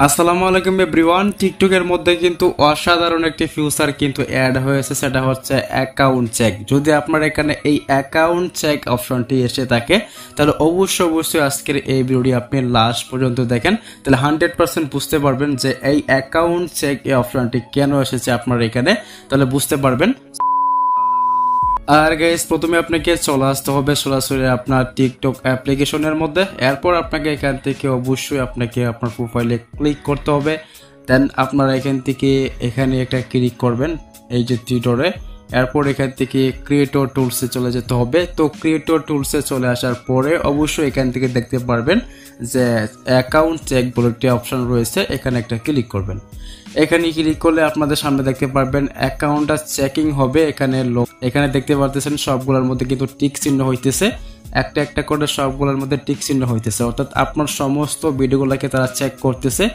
আসসালামু আলাইকুম এভরিওয়ান। টিকটকের মধ্যে কিন্তু অসাধারণ একটি ফিউচার কিন্তু অ্যাড হয়েছে, সেটা হচ্ছে অ্যাকাউন্ট চেক। যদি আপনার এখানে এই অ্যাকাউন্ট চেক অপশনটি এসে থাকে তাহলে অবশ্যই আজকের এই ভিডিওটি আপনি লাস্ট পর্যন্ত দেখেন, তাহলে 100% বুঝতে পারবেন যে এই অ্যাকাউন্ট চেক এই অপশনটি কেন এসেছে আপনার এখানে, তাহলে বুঝতে পারবেন। আর গাইস, প্রথমে আপনাকে চলে আসতে হবে সরাসরি আপনার টিকটক অ্যাপ্লিকেশনের মধ্যে। এরপর আপনাকে এখান থেকে অবশ্যই আপনাকে আপনার প্রোফাইলে ক্লিক করতে হবে। দেন আপনারা এখান থেকে এখানে একটা ক্লিক করবেন এই যে টিউটরে। এরপর এখান থেকে ক্রিয়েটর টুলসে চলে যেতে হবে। তো ক্রিয়েটর টুলসে চলে আসার পরে অবশ্যই এখান থেকে দেখতে পারবেন যে অ্যাকাউন্ট চেক বলে একটি অপশন রয়েছে, এখানে একটা ক্লিক করবেন। এখানে ক্লিক করলে আপনাদের সামনে দেখতে পারবেন অ্যাকাউন্টটা চেকিং হবে। এখানে দেখতে পারতেছেন সবগুলোর মধ্যে কিন্তু টিক চিহ্ন হইতেছে, একটা একটা করে সবগুলোর মধ্যে টিক চিহ্ন হইতেছে, অর্থাৎ আপনার সমস্ত ভিডিওগুলোকে তারা চেক করতেছে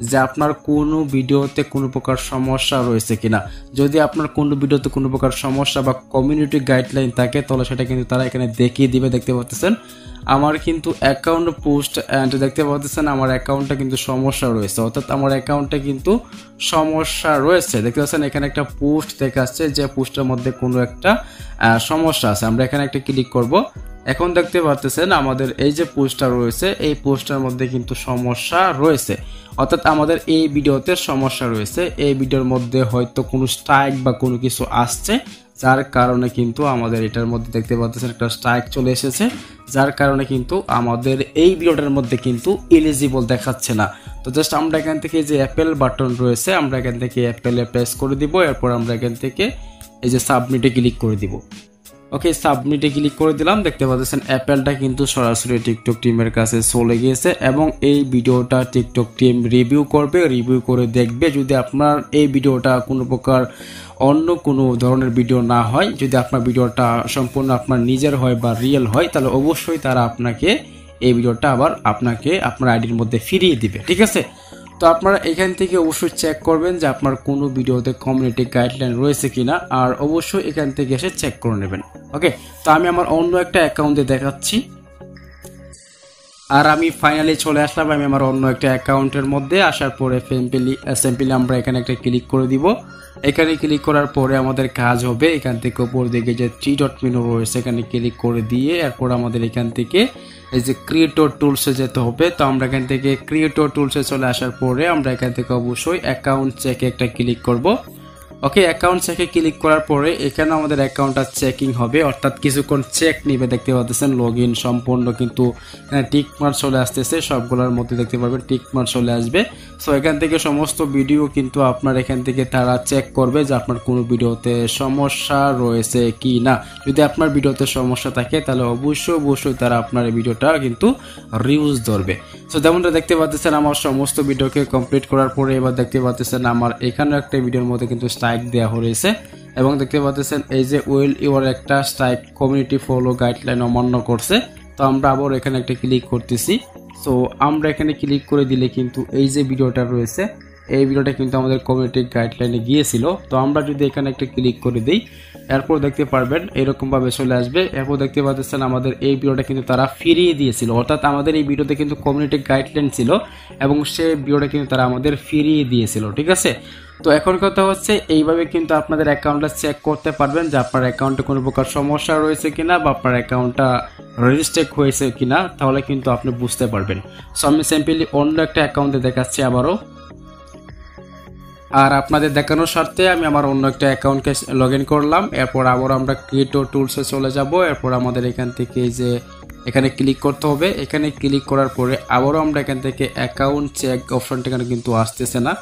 যে আপনার কোনো ভিডিওতে কোনো প্রকার সমস্যা রয়েছে কিনা। যদি আপনার কোনো ভিডিওতে কোনো প্রকার সমস্যা বা কমিউনিটি গাইডলাইন থাকে তাহলে সেটা কিন্তু তারা এখানে দেখিয়ে দিবে। দেখতে পাচ্ছেন আমার কিন্তু অ্যাকাউন্ট পোস্ট অ্যান্ড দেখতে পাচ্ছেন আমার অ্যাকাউন্টটা কিন্তু সমস্যা রয়েছে, অর্থাৎ আমার অ্যাকাউন্টে কিন্তু সমস্যা রয়েছে। দেখতে পাচ্ছেন এখানে একটা পোস্ট দেখাচ্ছে যে পোস্টের মধ্যে কোনো একটা সমস্যা আছে। আমরা এখানে একটা ক্লিক করব। এখন দেখতে পাচ্ছেন আমাদের এই যে পোস্টটা রয়েছে এই পোস্টের মধ্যে কিন্তু সমস্যা রয়েছে, অর্থাৎ আমাদের এই ভিডিওতে সমস্যা রয়েছে। এই ভিডিওর মধ্যে হয়তো কোনো স্ট্রাইক বা কোনো কিছু আসছে, যার কারণে কিন্তু আমাদের এটার মধ্যে দেখতে পাচ্ছেন একটা স্ট্রাইক চলে এসেছে, যার কারণে কিন্তু আমাদের এই ভিডিওটার মধ্যে কিন্তু এলিজিবল দেখাচ্ছে না। তো জাস্ট আমরা এখান থেকে যে অ্যাপেল বাটন রয়েছে আমরা এখান থেকে অ্যাপেলে প্রেস করে দিব। এরপর আমরা এখান থেকে এই যে সাবমিটে ক্লিক করে দিব। ওকে, সাবমিটে ক্লিক করে দিলাম। দেখতে পাচ্ছেন অ্যাপেলটা কিন্তু সরাসরি টিকটক টিমের কাছে চলে গিয়েছে এবং এই ভিডিওটা টিকটক টিম রিভিউ করবে, রিভিউ করে দেখবে। যদি আপনার এই ভিডিওটা কোনো প্রকার অন্য কোনো ধরনের ভিডিও না হয়, যদি আপনার ভিডিওটা সম্পূর্ণ আপনার নিজের হয় বা রিয়েল হয়, তাহলে অবশ্যই তারা আপনাকে এই ভিডিওটা আবার আপনাকে আপনার আইডির মধ্যে ফিরিয়ে দিবে। ঠিক আছে, তো আপনারা এখান থেকে অবশ্যই চেক করবেন যে আপনার কোনো ভিডিওতে কমিউনিটি গাইডলাইন রয়েছে কিনা, আর অবশ্যই এখান থেকে এসে চেক করে নেবেন। ওকে, তো আমি আমার অন্য একটা অ্যাকাউন্টে দেখাচ্ছি। আর আমি ফাইনালি চলে আসলাম আমি আমার অন্য একটা অ্যাকাউন্টের মধ্যে। আসার পরে সিম্পলি আমরা এখানে একটা ক্লিক করে দিব। এখানে ক্লিক করার পরে আমাদের কাজ হবে এখান থেকে উপর দিকে যে 3 ডট মেনু রয়েছে এখানে ক্লিক করে দিয়ে এরপর আমাদের এখান থেকে এই যে ক্রিয়েটর টুলসে যেতে হবে। তো আমরা এখান থেকে ক্রিয়েটর টুলসে চলে আসার পরে আমরা এখান থেকে অবশ্যই অ্যাকাউন্ট চেকে একটা ক্লিক করব। ওকে, অ্যাকাউন্ট চেকে ক্লিক করার পরে এখানে আমাদের অ্যাকাউন্টটা চেকিং হবে, অর্থাৎ কিছুক্ষণ চেক নিবে। দেখতে পাচ্ছেন লগ ইন সম্পূর্ণ কিন্তু এখানে টিক মার্ক চলে আসতেছে, সবগুলোর মধ্যে দেখতে পাবেন টিক মার্ক চলে আসবে। সো এখান থেকে সমস্ত ভিডিও কিন্তু আপনার এখান থেকে তারা চেক করবে যে আপনার কোনো ভিডিওতে সমস্যা রয়েছে কি না। যদি আপনার ভিডিওতে সমস্যা থাকে তাহলে অবশ্যই তারা আপনার এই ভিডিওটা কিন্তু রিউজ ধরবে। সো যেমনটা দেখতে পাচ্ছেন আমার সমস্ত ভিডিওকে কমপ্লিট করার পরে এবার দেখতে পাচ্ছেন আমার এখানেও একটা ভিডিওর মধ্যে কিন্তু স্ট্রাইক দেওয়া হয়েছে এবং দেখতে পাচ্ছেন এই যে ওয়েল ইউর একটা স্ট্রাইক কমিউনিটি ফলো গাইডলাইন অমান্য করছে। তো আমরা আবার এখানে একটা ক্লিক করতেছি। সো আমরা এখানে ক্লিক করে দিলে কিন্তু এই যে ভিডিওটা রয়েছে এই ভিডিওটা কিন্তু আমাদের কমিউনিটি গাইডলাইনে গিয়েছিল। তো আমরা যদি এখানে একটা ক্লিক করে দিই এরপর দেখতে পারবেন এরকমভাবে চলে আসবে। এরপর দেখতে পাচ্ছেন আমাদের এই ভিডিওটা কিন্তু তারা ফিরিয়ে দিয়েছিল, অর্থাৎ আমাদের এই ভিডিওতে কিন্তু কমিউনিটি গাইডলাইন ছিল এবং সেই ভিডিওটা কিন্তু তারা আমাদের ফিরিয়ে দিয়েছিল। ঠিক আছে, তো এখন কথা হচ্ছে এইভাবে কিন্তু আপনাদের অ্যাকাউন্টটা চেক করতে পারবেন যে আপনার অ্যাকাউন্টে কোনো প্রকার সমস্যা রয়েছে কিনা বা আপনার অ্যাকাউন্টটা রেজিস্টার হয়েছে কিনা, তাহলে কিন্তু আপনি বুঝতে পারবেন। সো আমি সিম্পলি অন্য একটা অ্যাকাউন্টে দেখাচ্ছি আবারও। আর আপনাদের দেখানোর স্বার্থে আমি আমার অন্য একটা অ্যাকাউন্টকে লগ ইন করলাম। এরপর আবার আমরা ক্রিয়েটর টুলসে চলে যাব। এরপর আমাদের এখান থেকে যে এখানে ক্লিক করতে হবে। এখানে ক্লিক করার পরে আবারও আমরা এখান থেকে অ্যাকাউন্ট চেক অপশনটা এখানে কিন্তু আসতেছে না।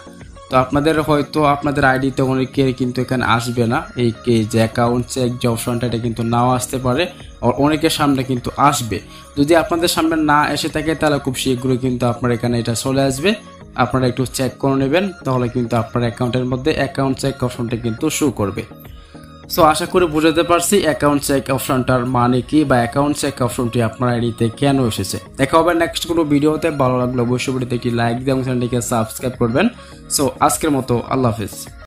তো আপনাদের হয়তো আপনাদের আইডিতে অনেকের কিন্তু এখানে আসবে না এই যে অ্যাকাউন্ট চেক যে অপশনটা, এটা কিন্তু নাও আসতে পারে আর অনেকের সামনে কিন্তু আসবে। যদি আপনাদের সামনে না এসে থাকে তাহলে খুব শীঘ্রই কিন্তু আপনার এখানে এটা চলে আসবে, আপনারা একটু চেক করে নেবেন, তাহলে কিন্তু আপনার অ্যাকাউন্টের মধ্যে অ্যাকাউন্ট চেক অপশনটা কিন্তু শো করবে। সো আশা করি বুঝাতে পারছি অ্যাকাউন্ট চেক অপশনটার মানে কি বা অ্যাকাউন্ট চেক অপশনটি আপনার আইডিতে কেন এসেছে। দেখা হবে নেক্সট কোনো ভিডিওতে। ভালো লাগলে অবশ্যই ভিডিওতে একটি লাইক দিয়ে এবং চ্যানেলটিকে সাবস্ক্রাইব করবেন। সো আজকের মতো আল্লাহ হাফেজ।